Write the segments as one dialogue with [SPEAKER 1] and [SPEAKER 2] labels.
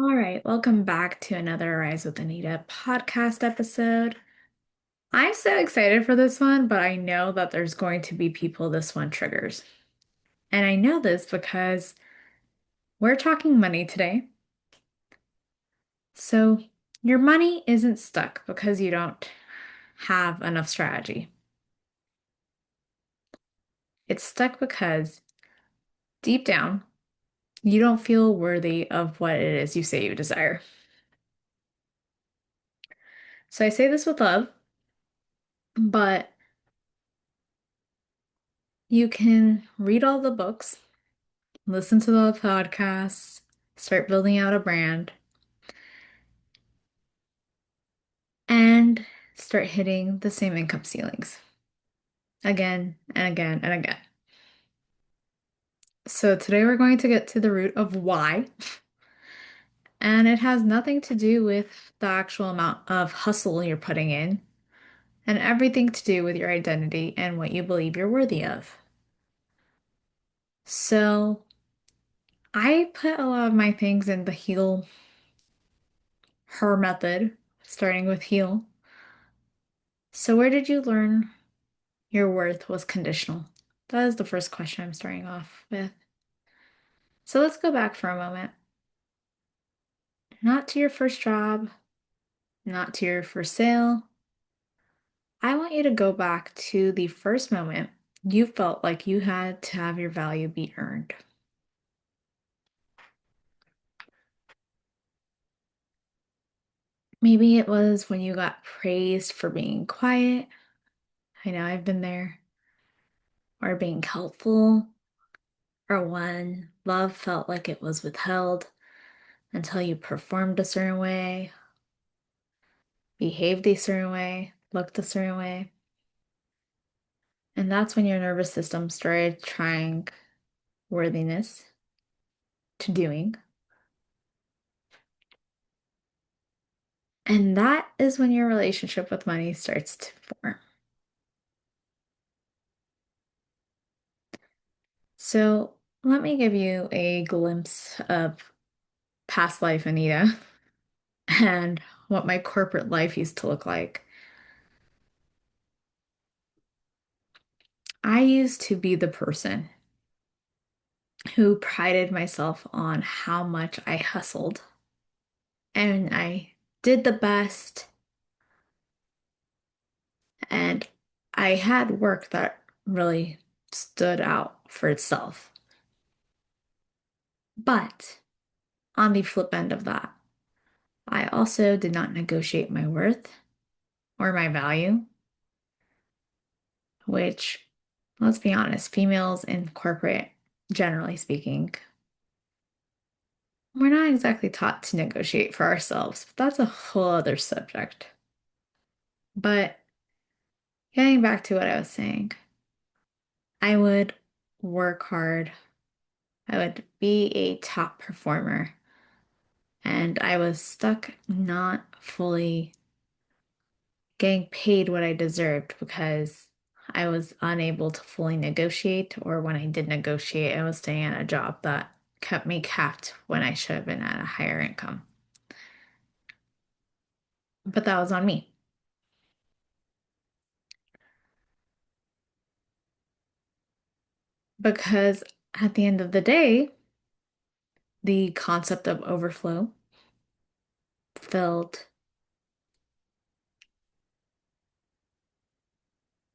[SPEAKER 1] All right, welcome back to another Rise with Anita podcast episode. I'm so excited for this one, but I know that there's going to be people this one triggers. And I know this because we're talking money today. So your money isn't stuck because you don't have enough strategy. It's stuck because deep down, you don't feel worthy of what it is you say you desire. So I say this with love, but you can read all the books, listen to the podcasts, start building out a brand, and start hitting the same income ceilings again and again and again. So today we're going to get to the root of why, and it has nothing to do with the actual amount of hustle you're putting in, and everything to do with your identity and what you believe you're worthy of. So I put a lot of my things in the heal her method, starting with heal. So where did you learn your worth was conditional? That is the first question I'm starting off with. So let's go back for a moment. Not to your first job, not to your first sale. I want you to go back to the first moment you felt like you had to have your value be earned. Maybe it was when you got praised for being quiet. I know I've been there. Or being helpful. Or when love felt like it was withheld until you performed a certain way, behaved a certain way, looked a certain way. And that's when your nervous system started trying worthiness to doing. And that is when your relationship with money starts to form. So let me give you a glimpse of past life Anita and what my corporate life used to look like. I used to be the person who prided myself on how much I hustled and I did the best and I had work that really stood out for itself. But on the flip end of that, I also did not negotiate my worth or my value, which, let's be honest, females in corporate, generally speaking, we're not exactly taught to negotiate for ourselves, but that's a whole other subject. But getting back to what I was saying, I would work hard. I would be a top performer, and I was stuck not fully getting paid what I deserved because I was unable to fully negotiate, or when I did negotiate, I was staying at a job that kept me capped when I should have been at a higher income. But that was on me because at the end of the day, the concept of overflow felt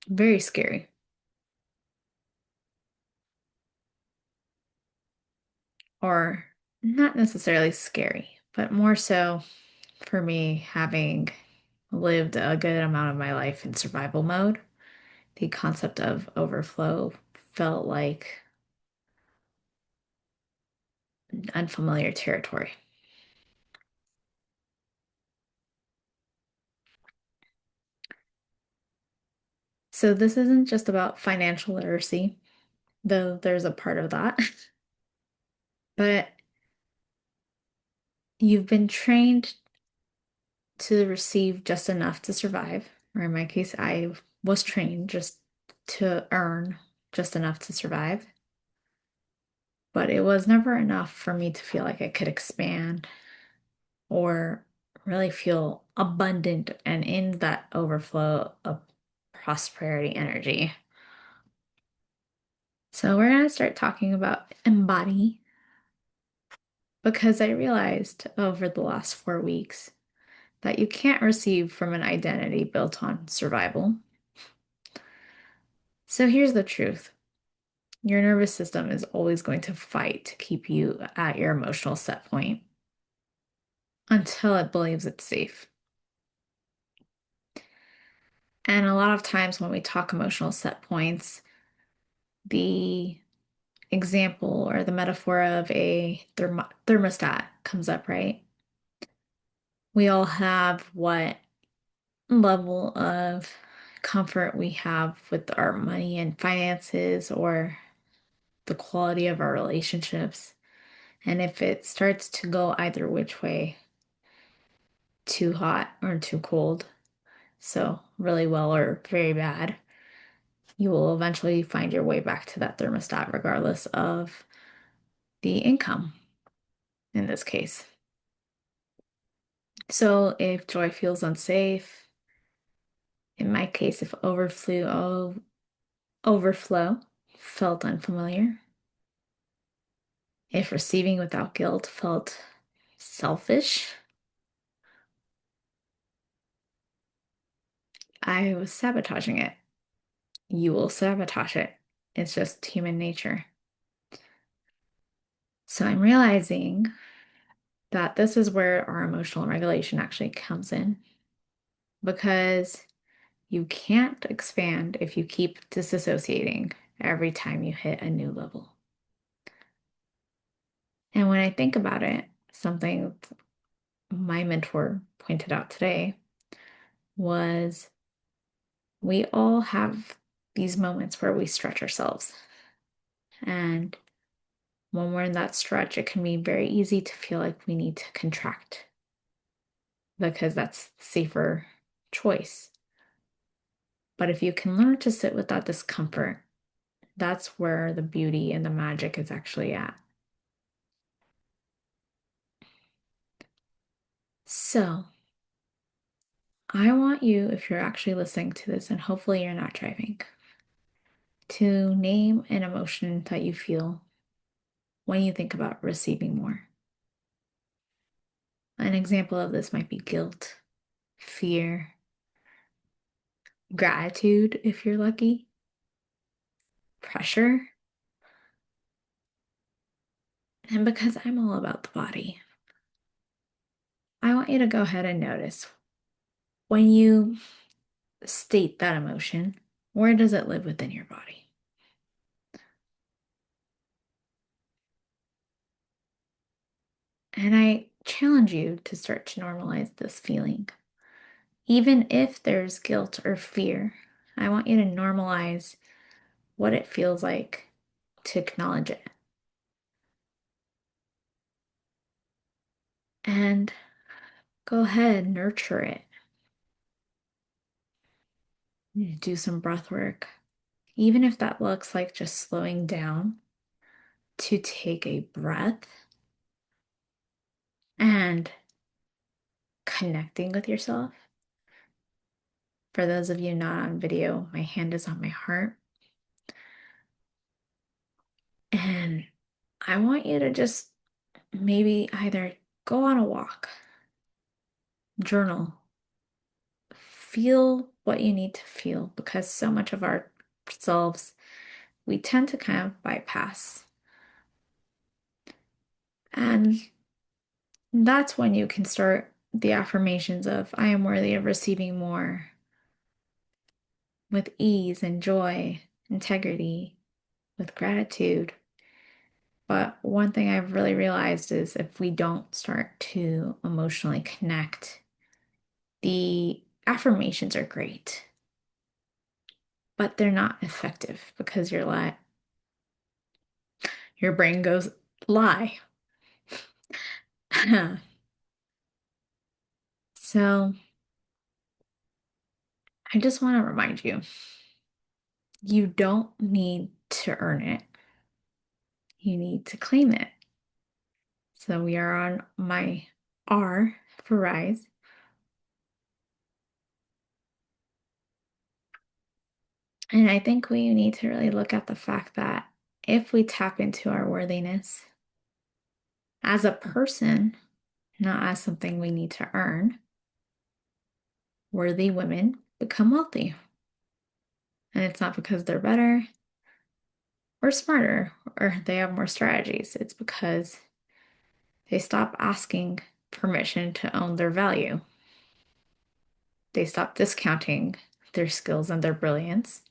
[SPEAKER 1] very scary, or not necessarily scary, but more so for me having lived a good amount of my life in survival mode. The concept of overflow felt like unfamiliar territory. So this isn't just about financial literacy, though there's a part of that, but you've been trained to receive just enough to survive, or in my case, I was trained just to earn just enough to survive, but it was never enough for me to feel like I could expand or really feel abundant and in that overflow of prosperity energy. So we're going to start talking about embody because I realized over the last 4 weeks that you can't receive from an identity built on survival. So here's the truth. Your nervous system is always going to fight to keep you at your emotional set point until it believes it's safe. And a lot of times when we talk emotional set points, the example or the metaphor of a thermostat comes up, right? We all have what level of comfort we have with our money and finances or the quality of our relationships. And if it starts to go either which way, too hot or too cold, so really well or very bad, you will eventually find your way back to that thermostat regardless of the income in this case. So if joy feels unsafe, in my case, if overflow felt unfamiliar, if receiving without guilt felt selfish, I was sabotaging it. You will sabotage it. It's just human nature. So I'm realizing that this is where our emotional regulation actually comes in because you can't expand if you keep disassociating every time you hit a new level. And when I think about it, something my mentor pointed out today was we all have these moments where we stretch ourselves. And when we're in that stretch, it can be very easy to feel like we need to contract because that's the safer choice. But if you can learn to sit with that discomfort, that's where the beauty and the magic is actually at. So, I want you, if you're actually listening to this, and hopefully you're not driving, to name an emotion that you feel when you think about receiving more. An example of this might be guilt, fear, gratitude, if you're lucky, pressure. And because I'm all about the body, I want you to go ahead and notice when you state that emotion, where does it live within your body? And I challenge you to start to normalize this feeling. Even if there's guilt or fear, I want you to normalize what it feels like to acknowledge it. And go ahead, nurture it. Do some breath work. Even if that looks like just slowing down to take a breath and connecting with yourself. For those of you not on video, my hand is on my heart. And I want you to just maybe either go on a walk, journal, feel what you need to feel because so much of ourselves we tend to kind of bypass. And that's when you can start the affirmations of I am worthy of receiving more with ease and joy, integrity, with gratitude. But one thing I've really realized is if we don't start to emotionally connect, the affirmations are great, but they're not effective because your brain goes lie. So I just want to remind you, you don't need to earn it. You need to claim it. So we are on my R for rise. And I think we need to really look at the fact that if we tap into our worthiness as a person, not as something we need to earn, worthy women become wealthy. And it's not because they're better or smarter or they have more strategies. It's because they stop asking permission to own their value. They stop discounting their skills and their brilliance.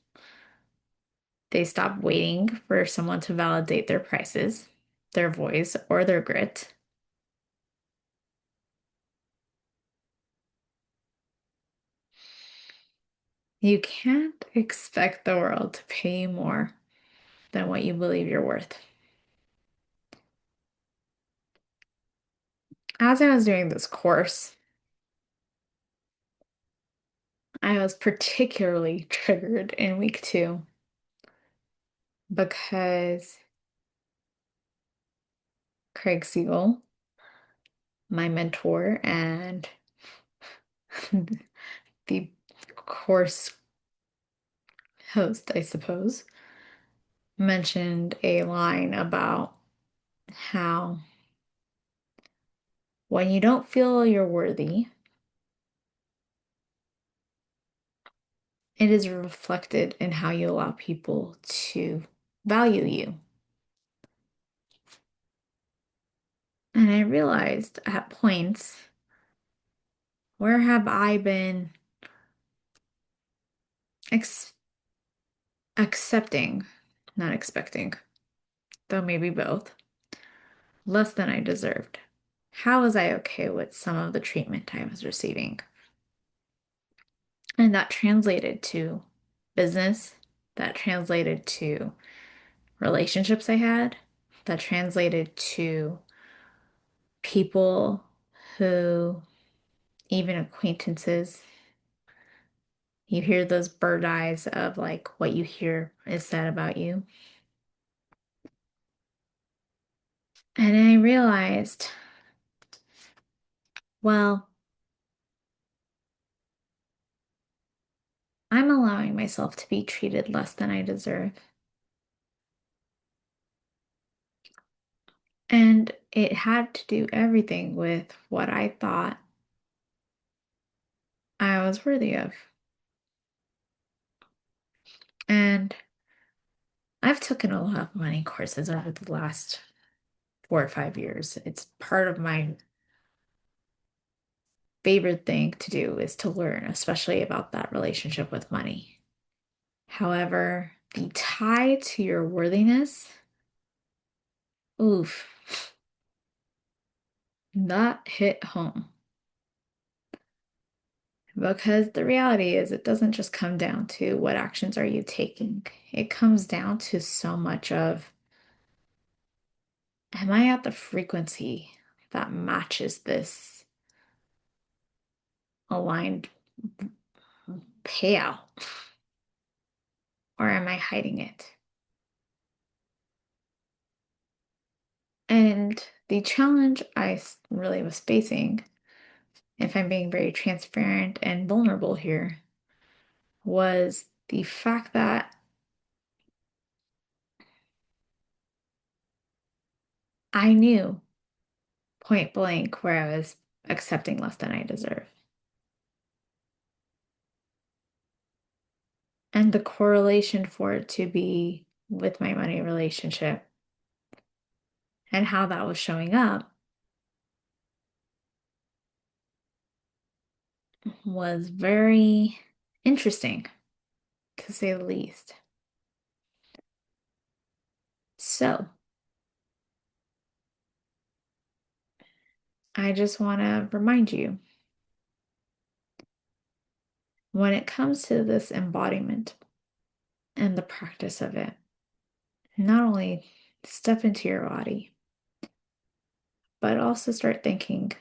[SPEAKER 1] They stop waiting for someone to validate their prices, their voice, or their grit. You can't expect the world to pay you more than what you believe you're worth. As I was doing this course, I was particularly triggered in week 2 because Craig Siegel, my mentor and the course host, I suppose, mentioned a line about how when you don't feel you're worthy, it is reflected in how you allow people to value you. And I realized at points, where have I been ex accepting, not expecting, though maybe both, less than I deserved? How was I okay with some of the treatment I was receiving? And that translated to business, that translated to relationships I had, that translated to people who, even acquaintances, you hear those bird eyes of like what you hear is said about you. And I realized, well, I'm allowing myself to be treated less than I deserve. And it had to do everything with what I thought I was worthy of. And I've taken a lot of money courses over the last 4 or 5 years. It's part of my favorite thing to do is to learn, especially about that relationship with money. However, the tie to your worthiness, oof, that hit home. Because the reality is, it doesn't just come down to what actions are you taking. It comes down to so much of, am I at the frequency that matches this aligned payout? Or am I hiding it? And the challenge really was facing, if I'm being very transparent and vulnerable here, was the fact that I knew point blank where I was accepting less than I deserve. And the correlation for it to be with my money relationship and how that was showing up was very interesting, to say the least. So, I just want to remind you when it comes to this embodiment and the practice of it, not only step into your body, but also start thinking,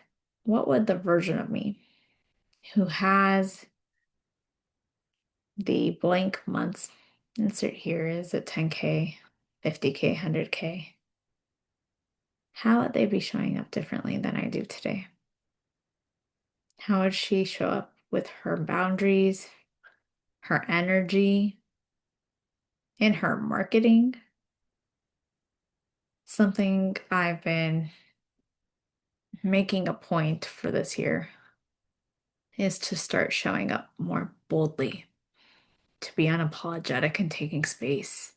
[SPEAKER 1] what would the version of me who has the blank months, insert here is it 10K, 50K, 100K, how would they be showing up differently than I do today? How would she show up with her boundaries, her energy, and her marketing? Something I've been making a point for this year is to start showing up more boldly, to be unapologetic and taking space.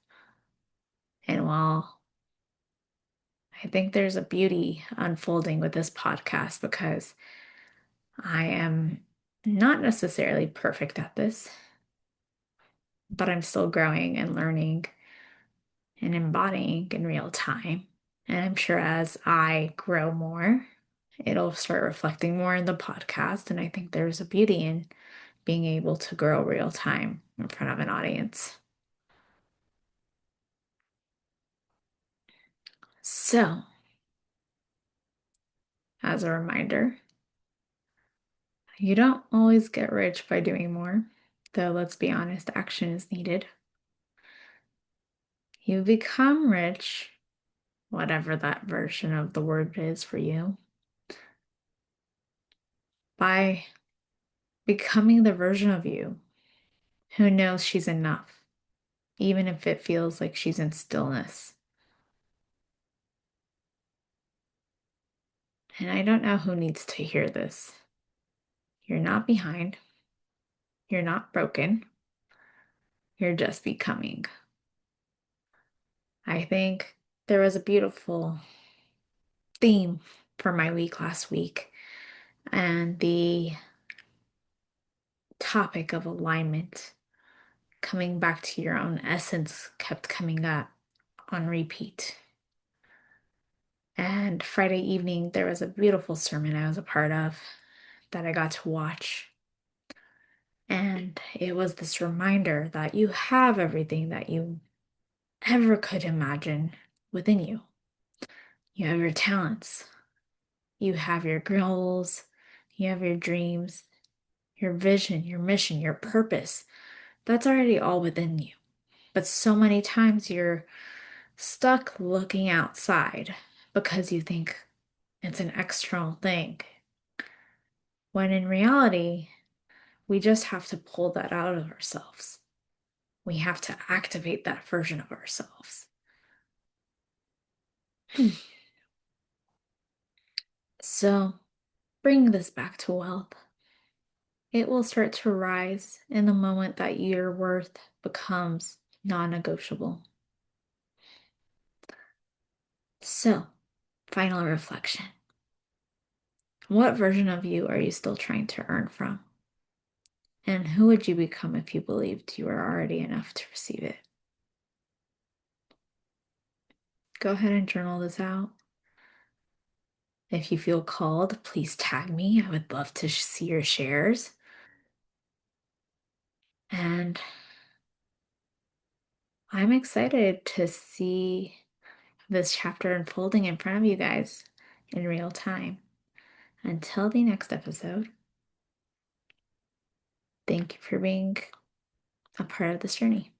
[SPEAKER 1] And while I think there's a beauty unfolding with this podcast because I am not necessarily perfect at this, but I'm still growing and learning and embodying in real time. And I'm sure as I grow more, it'll start reflecting more in the podcast. And I think there's a beauty in being able to grow real time in front of an audience. So, as a reminder, you don't always get rich by doing more, though let's be honest, action is needed. You become rich, whatever that version of the word is for you, by becoming the version of you who knows she's enough, even if it feels like she's in stillness. And I don't know who needs to hear this. You're not behind. You're not broken. You're just becoming. I think there was a beautiful theme for my week last week, and the topic of alignment, coming back to your own essence, kept coming up on repeat. And Friday evening, there was a beautiful sermon I was a part of that I got to watch. And it was this reminder that you have everything that you ever could imagine within you. You have your talents, you have your goals, you have your dreams, your vision, your mission, your purpose. That's already all within you. But so many times you're stuck looking outside because you think it's an external thing. When in reality, we just have to pull that out of ourselves. We have to activate that version of ourselves. So, bring this back to wealth. It will start to rise in the moment that your worth becomes non negotiable. So, final reflection. What version of you are you still trying to earn from? And who would you become if you believed you were already enough to receive it? Go ahead and journal this out. If you feel called, please tag me. I would love to see your shares. And I'm excited to see this chapter unfolding in front of you guys in real time. Until the next episode, thank you for being a part of this journey.